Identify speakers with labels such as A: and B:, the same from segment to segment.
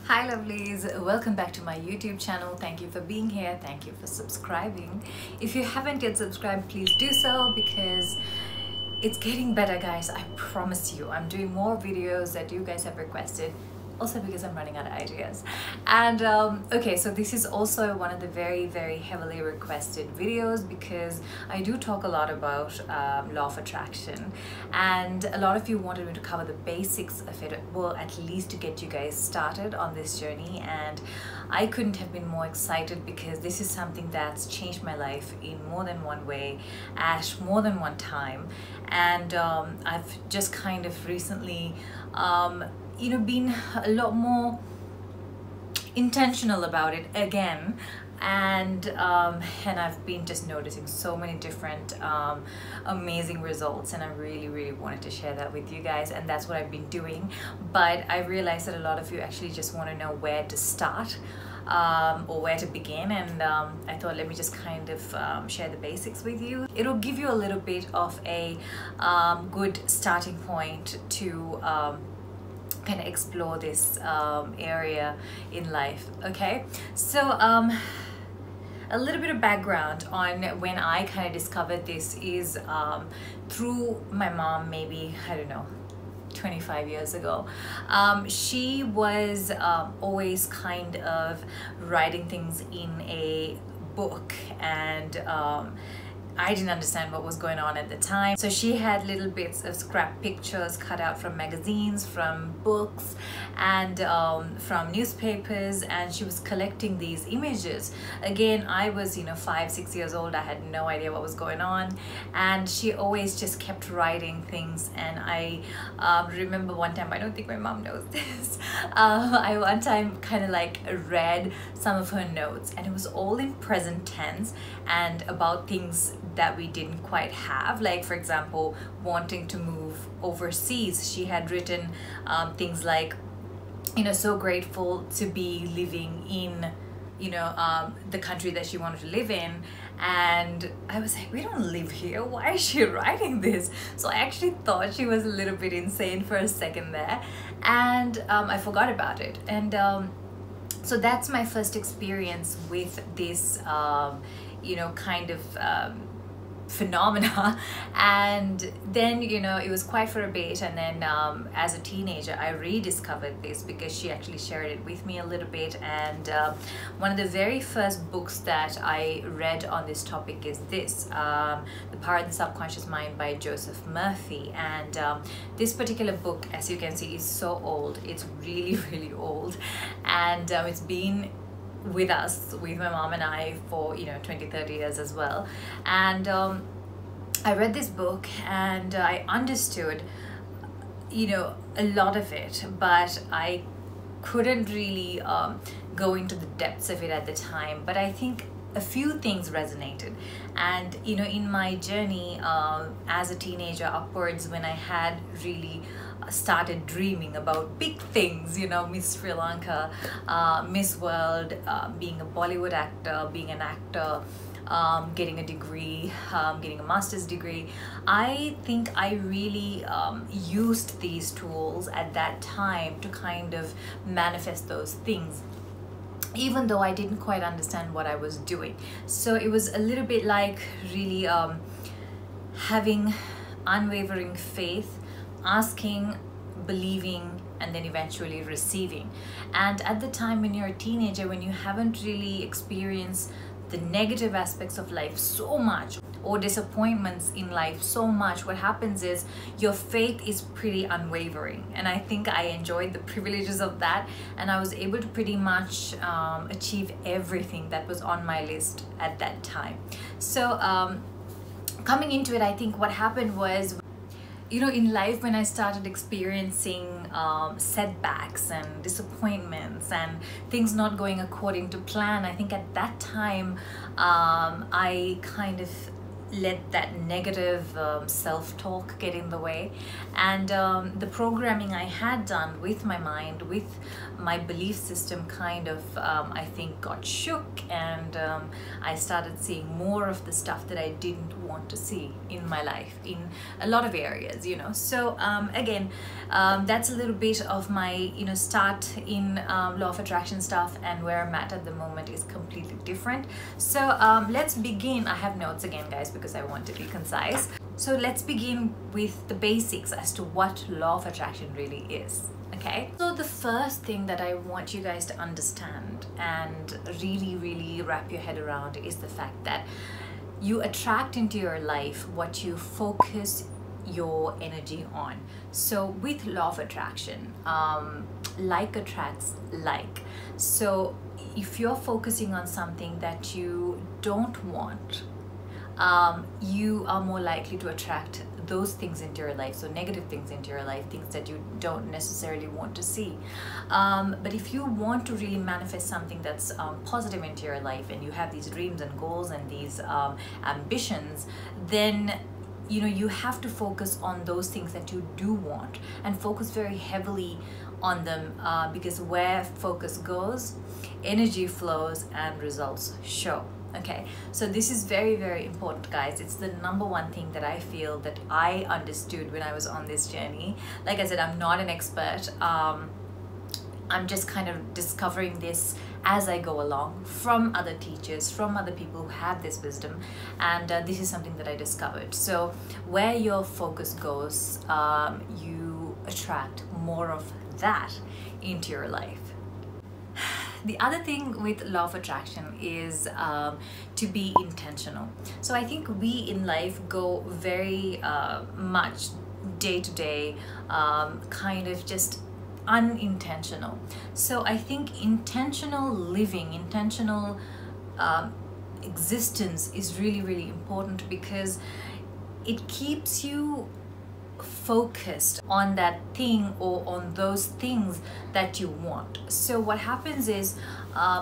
A: Hi lovelies, welcome back to my YouTube channel. Thank you for being here. Thank you for subscribing. If you haven't yet subscribed, please do so because it's getting better, guys. I promise you. I'm doing more videos that you guys have requested. Also because I'm running out of ideas. And okay, so this is also one of the very heavily requested videos because I do talk a lot about law of attraction, and a lot of you wanted me to cover the basics of it, well, at least to get you guys started on this journey. And I couldn't have been more excited because this is something that's changed my life in more than one way at more than one time. And I've just kind of recently been a lot more intentional about it again, and I've been just noticing so many different amazing results, and I really wanted to share that with you guys, and that's what I've been doing. But I realized that a lot of you actually just want to know where to start or where to begin, and I thought, let me just kind of share the basics with you. It'll give you a little bit of a good starting point to kind of explore this area in life. Okay, so a little bit of background on when I kind of discovered this is through my mom, maybe, I don't know, 25 years ago. She was always kind of writing things in a book, and I didn't understand what was going on at the time. So she had little bits of scrap pictures cut out from magazines, from books, and from newspapers, and she was collecting these images. Again, I was 5-6 years old. I had no idea what was going on, and she always just kept writing things. And I remember one time, I don't think my mom knows this, I one time kind of like read some of her notes, and it was all in present tense and about things that we didn't quite have, like for example wanting to move overseas. She had written things like, so grateful to be living in the country that she wanted to live in. And I was like, we don't live here, why is she writing this? So I actually thought she was a little bit insane for a second there, and I forgot about it. And so that's my first experience with this kind of phenomena. And then it was quite for a bit, and then as a teenager I rediscovered this because she actually shared it with me a little bit. And one of the very first books that I read on this topic is this, The Power of the Subconscious Mind by Joseph Murphy. And this particular book, as you can see, is so old. It's really old, and it's been with us, with my mom and I, for 20-30 years as well. And I read this book and I understood a lot of it, but I couldn't really go into the depths of it at the time. But I think a few things resonated. And in my journey as a teenager upwards, when I had really started dreaming about big things, Miss Sri Lanka, Miss World, being a Bollywood actor, being an actor, getting a degree, getting a master's degree, I think I really used these tools at that time to kind of manifest those things, even though I didn't quite understand what I was doing. So it was a little bit like really having unwavering faith, asking, believing, and then eventually receiving. And at the time when you're a teenager, when you haven't really experienced the negative aspects of life so much, or disappointments in life so much, what happens is your faith is pretty unwavering. And I think I enjoyed the privileges of that, and I was able to pretty much achieve everything that was on my list at that time. So coming into it, I think what happened was, in life, when I started experiencing setbacks and disappointments and things not going according to plan, I think at that time I kind of let that negative self-talk get in the way. And the programming I had done with my mind, with my belief system kind of I think got shook, and I started seeing more of the stuff that I didn't want to see in my life in a lot of areas, you know. So again, that's a little bit of my, you know, start in law of attraction stuff, and where I'm at the moment is completely different. So let's begin. I have notes again, guys, because I want to be concise. So let's begin with the basics as to what law of attraction really is. Okay, so the first thing that I want you guys to understand and really wrap your head around is the fact that you attract into your life what you focus your energy on. So with law of attraction, like attracts like. So if you're focusing on something that you don't want, you are more likely to attract those things into your life. So negative things into your life, things that you don't necessarily want to see. But if you want to really manifest something that's positive into your life, and you have these dreams and goals and these ambitions, then you know you have to focus on those things that you do want, and focus very heavily on them, because where focus goes, energy flows and results show. Okay, so this is very important, guys. It's the number one thing that I feel that I understood when I was on this journey. Like I said, I'm not an expert. I'm just kind of discovering this as I go along from other teachers, from other people who have this wisdom, and this is something that I discovered. So where your focus goes, you attract more of that into your life. The other thing with law of attraction is to be intentional. So I think we in life go very much day to day, kind of just unintentional. So I think intentional living, intentional existence is really important, because it keeps you focused on that thing or on those things that you want. So what happens is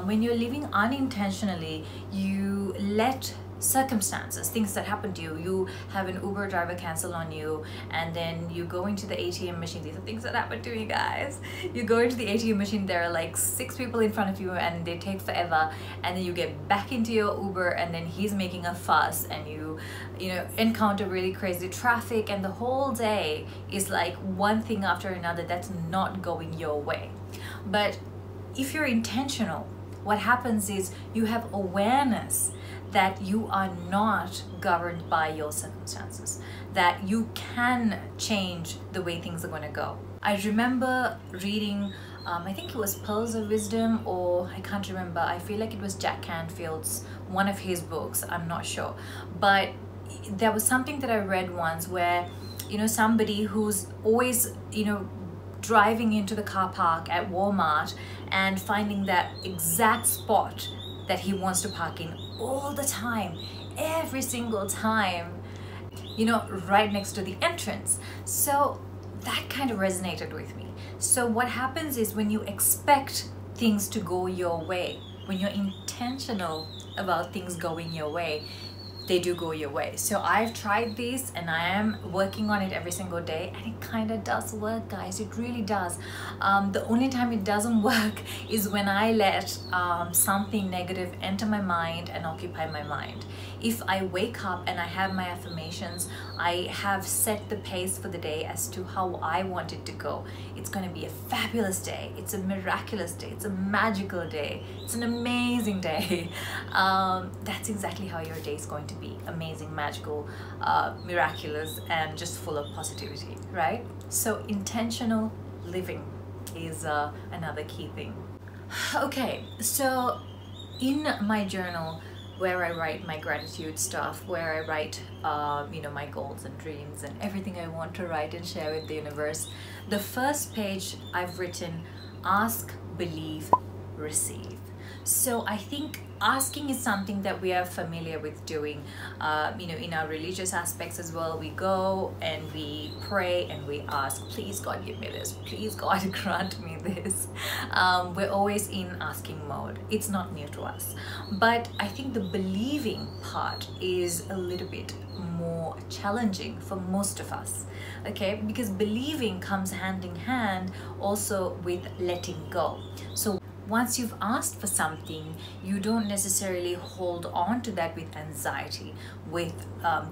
A: when you're living unintentionally, you let circumstances, things that happen to you, you have an Uber driver cancel on you, and then you go into the ATM machine. These are things that happen to you guys. You go into the ATM machine, there are like 6 people in front of you and they take forever, and then you get back into your Uber, and then he's making a fuss, and you know, encounter really crazy traffic, and the whole day is like one thing after another that's not going your way. But if you're intentional, what happens is you have awareness that you are not governed by your circumstances, that you can change the way things are going to go. I remember reading, I think it was Pearls of Wisdom, or I can't remember. I feel like it was Jack Canfield's, one of his books, I'm not sure. But there was something that I read once where, you know, somebody who's always, you know, driving into the car park at Walmart and finding that exact spot that he wants to park in all the time, every single time, you know, right next to the entrance. So that kind of resonated with me. So what happens is when you expect things to go your way, when you're intentional about things going your way, they do go your way. So I've tried this and I am working on it every single day, and it kind of does work, guys. It really does. The only time it doesn't work is when I let something negative enter my mind and occupy my mind. If I wake up and I have my affirmations, I have set the pace for the day as to how I want it to go. It's going to be a fabulous day. It's a miraculous day. It's a magical day. It's an amazing day. That's exactly how your day is going to be. Amazing, magical, miraculous, and just full of positivity, right? So intentional living is another key thing. Okay, so in my journal, where I write my gratitude stuff, where I write you know, my goals and dreams and everything I want to write and share with the universe, the first page I've written, ask, believe, receive. So I think asking is something that we are familiar with doing. In our religious aspects as well, we go and we pray and we ask, please God give me this, please God grant me this. We're always in asking mode. It's not new to us, but I think the believing part is a little bit more challenging for most of us, okay, because believing comes hand in hand also with letting go. So once you've asked for something, you don't necessarily hold on to that with anxiety, with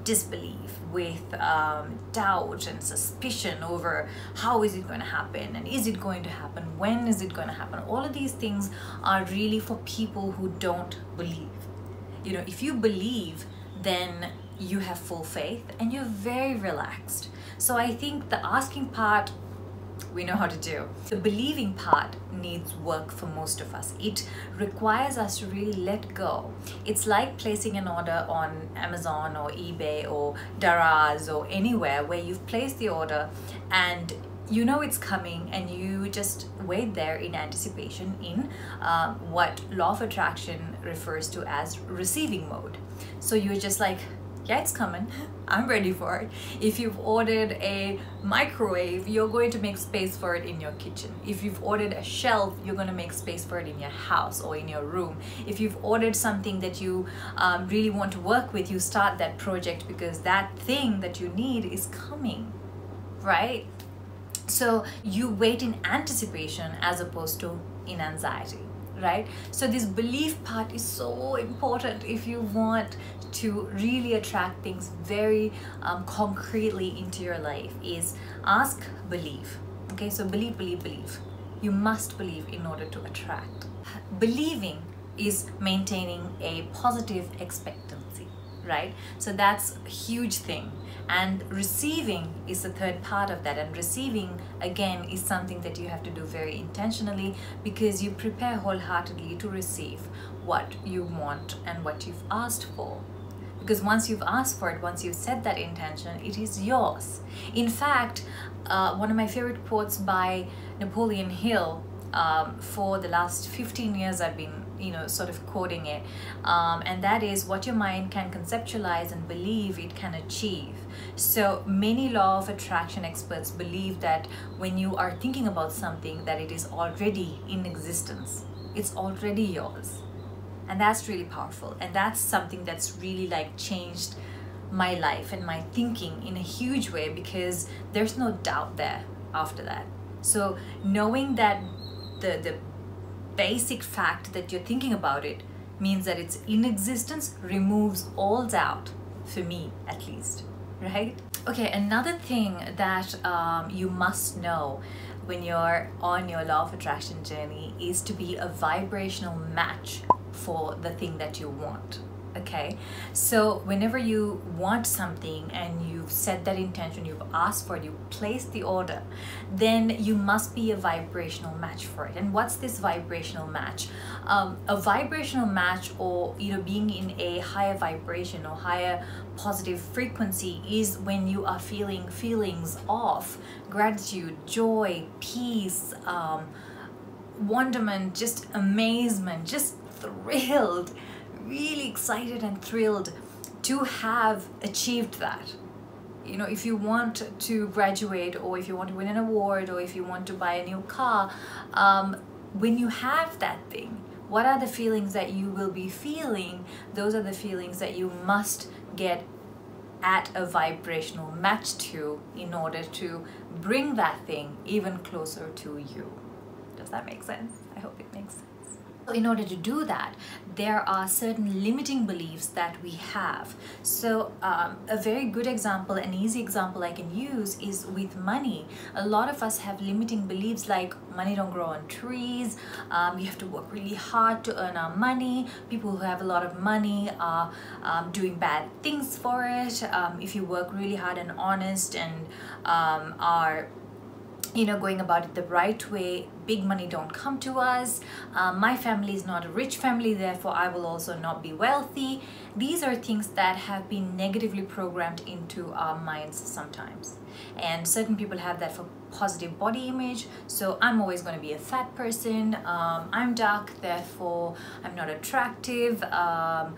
A: disbelief, with doubt and suspicion over how is it going to happen, and is it going to happen, when is it going to happen. All of these things are really for people who don't believe. If you believe, then you have full faith and you're very relaxed. So I think the asking part, we know how to do. The believing part needs work for most of us. It requires us to really let go. It's like placing an order on Amazon or eBay or Daraz or anywhere where you've placed the order and you know it's coming, and you just wait there in anticipation in what law of attraction refers to as receiving mode. So you're just like, yeah, it's coming, I'm ready for it. If you've ordered a microwave, you're going to make space for it in your kitchen. If you've ordered a shelf, you're going to make space for it in your house or in your room. If you've ordered something that you really want to work with, you start that project because that thing that you need is coming, right? So you wait in anticipation as opposed to in anxiety, right? So this belief part is so important if you want to really attract things very concretely into your life. Is ask, believe. Okay, so believe, believe, believe. You must believe in order to attract. Believing is maintaining a positive expectancy, right? So that's a huge thing. And receiving is the third part of that. And receiving, again, is something that you have to do very intentionally, because you prepare wholeheartedly to receive what you want and what you've asked for. Because once you've asked for it, once you've set that intention, it is yours. In fact, one of my favorite quotes by Napoleon Hill, for the last 15 years I've been sort of quoting it, and that is, what your mind can conceptualize and believe it can achieve. So many law of attraction experts believe that when you are thinking about something, that it is already in existence, it's already yours. And that's really powerful, and that's something that's really like changed my life and my thinking in a huge way, because there's no doubt there after that. So knowing that the basic fact that you're thinking about it means that it's in existence removes all doubt, for me at least, right? Okay, another thing that you must know when you're on your law of attraction journey is to be a vibrational match for the thing that you want. Okay, so whenever you want something and you've set that intention, you've asked for it, you place the order, then you must be a vibrational match for it. And what's this vibrational match? A vibrational match, or being in a higher vibration or higher positive frequency, is when you are feeling feelings of gratitude, joy, peace, wonderment, just amazement, just thrilled, really excited and thrilled to have achieved that. If you want to graduate, or if you want to win an award, or if you want to buy a new car, when you have that thing, what are the feelings that you will be feeling? Those are the feelings that you must get at a vibrational match to, in order to bring that thing even closer to you. Does that make sense? I hope it makes sense. In order to do that, there are certain limiting beliefs that we have. So a very good example, an easy example I can use is with money. A lot of us have limiting beliefs like money don't grow on trees, we have to work really hard to earn our money, people who have a lot of money are doing bad things for it, if you work really hard and honest and are going about it the right way. Big money don't come to us. My family is not a rich family, therefore I will also not be wealthy. These are things that have been negatively programmed into our minds sometimes. And certain people have that for positive body image. So I'm always going to be a fat person. I'm dark, therefore I'm not attractive. I'm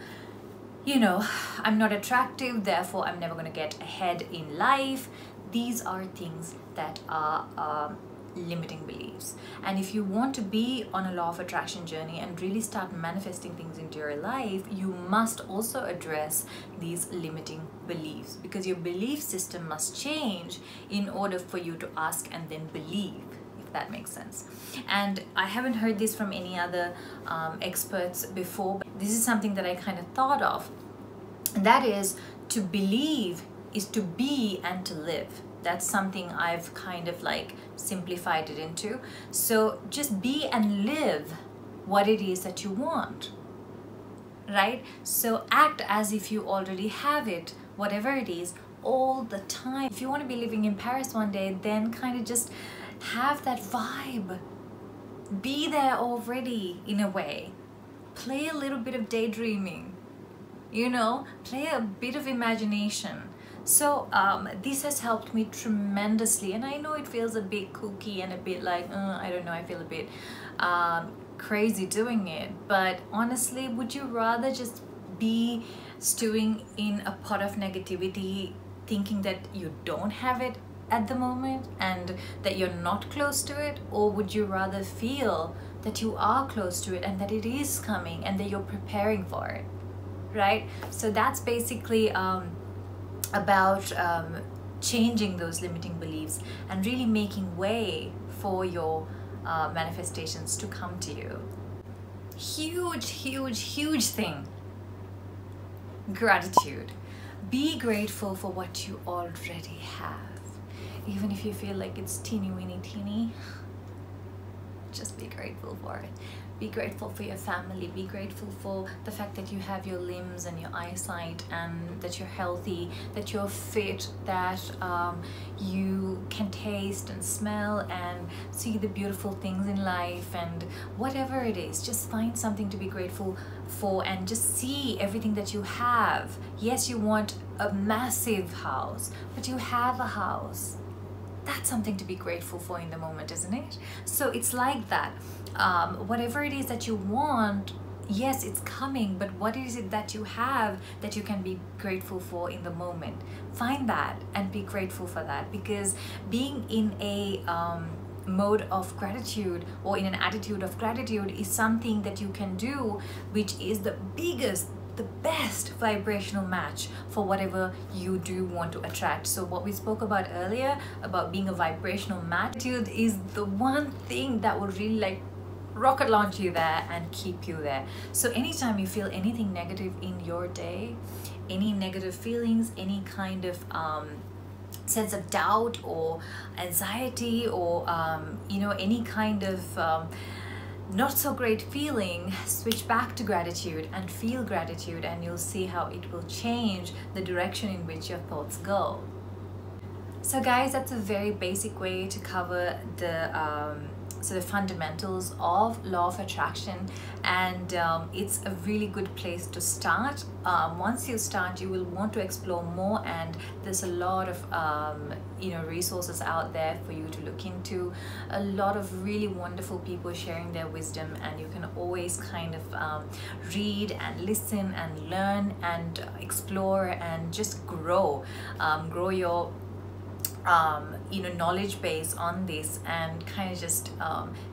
A: not attractive, therefore I'm never going to get ahead in life. These are things that are limiting beliefs. And if you want to be on a law of attraction journey and really start manifesting things into your life, you must also address these limiting beliefs, because your belief system must change in order for you to ask and then believe, if that makes sense. And I haven't heard this from any other experts before, but this is something that I kind of thought of, and that is, to believe is to be and to live. That's something I've kind of like simplified it into. So just be and live what it is that you want, right? So act as if you already have it, whatever it is, all the time. If you want to be living in Paris one day, then kind of just have that vibe. Be there already in a way. Play a little bit of daydreaming, play a bit of imagination. So this has helped me tremendously, and I know it feels a bit kooky and a bit like, I don't know, I feel a bit crazy doing it, but honestly, would you rather just be stewing in a pot of negativity, thinking that you don't have it at the moment and that you're not close to it, or would you rather feel that you are close to it and that it is coming and that you're preparing for it, right? So that's basically about changing those limiting beliefs and really making way for your manifestations to come to you. Huge thing. Gratitude. Be grateful for what you already have. Even if you feel like it's teeny, just be grateful for it. Be grateful for your family. Be grateful for the fact that you have your limbs and your eyesight, and that you're healthy, that you're fit, that you can taste and smell and see the beautiful things in life, and whatever it is, just find something to be grateful for and just see everything that you have. Yes, you want a massive house, but you have a house. That's something to be grateful for in the moment, isn't it? So it's like that. Whatever it is that you want, yes, it's coming, but what is it that you have that you can be grateful for in the moment? Find that and be grateful for that, because being in a mode of gratitude or in an attitude of gratitude is something that you can do, which is the best vibrational match for whatever you do want to attract. So what we spoke about earlier about being a vibrational match is the one thing that will really like rocket launch you there and keep you there. So anytime you feel anything negative in your day, any negative feelings, any kind of sense of doubt or anxiety, or any kind of not so great feeling, switch back to gratitude and feel gratitude, and you'll see how it will change the direction in which your thoughts go. So guys, that's a very basic way to cover the fundamentals of law of attraction, and it's a really good place to start. Once you start, you will want to explore more, and there's a lot of resources out there for you to look into. A lot of really wonderful people sharing their wisdom, and you can always kind of read and listen and learn and explore and just grow your knowledge base on this, and kind of just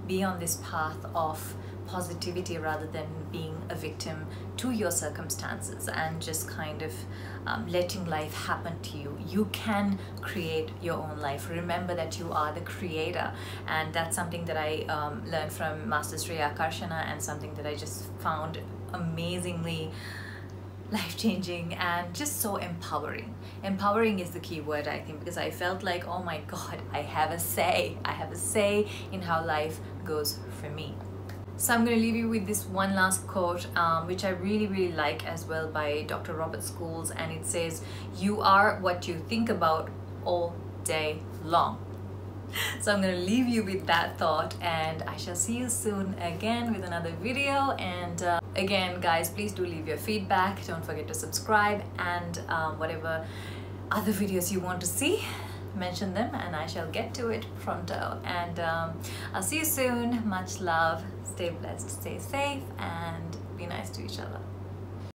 A: be on this path of positivity rather than being a victim to your circumstances and just kind of letting life happen to you. You can create your own life. Remember that you are the creator, and that's something that I learned from Master Sri Akarshana, and something that I just found amazingly life-changing and just so empowering. Empowering is the key word, I think, because I felt like, oh my god, I have a say in how life goes for me. So I'm going to leave you with this one last quote, which I really like as well, by Dr. Robert Schools, and it says, "You are what you think about all day long." So I'm gonna leave you with that thought, and I shall see you soon again with another video. And again guys, please do leave your feedback. Don't forget to subscribe, and whatever other videos you want to see, mention them and I shall get to it pronto. And I'll see you soon. Much love. Stay blessed, stay safe, and be nice to each other.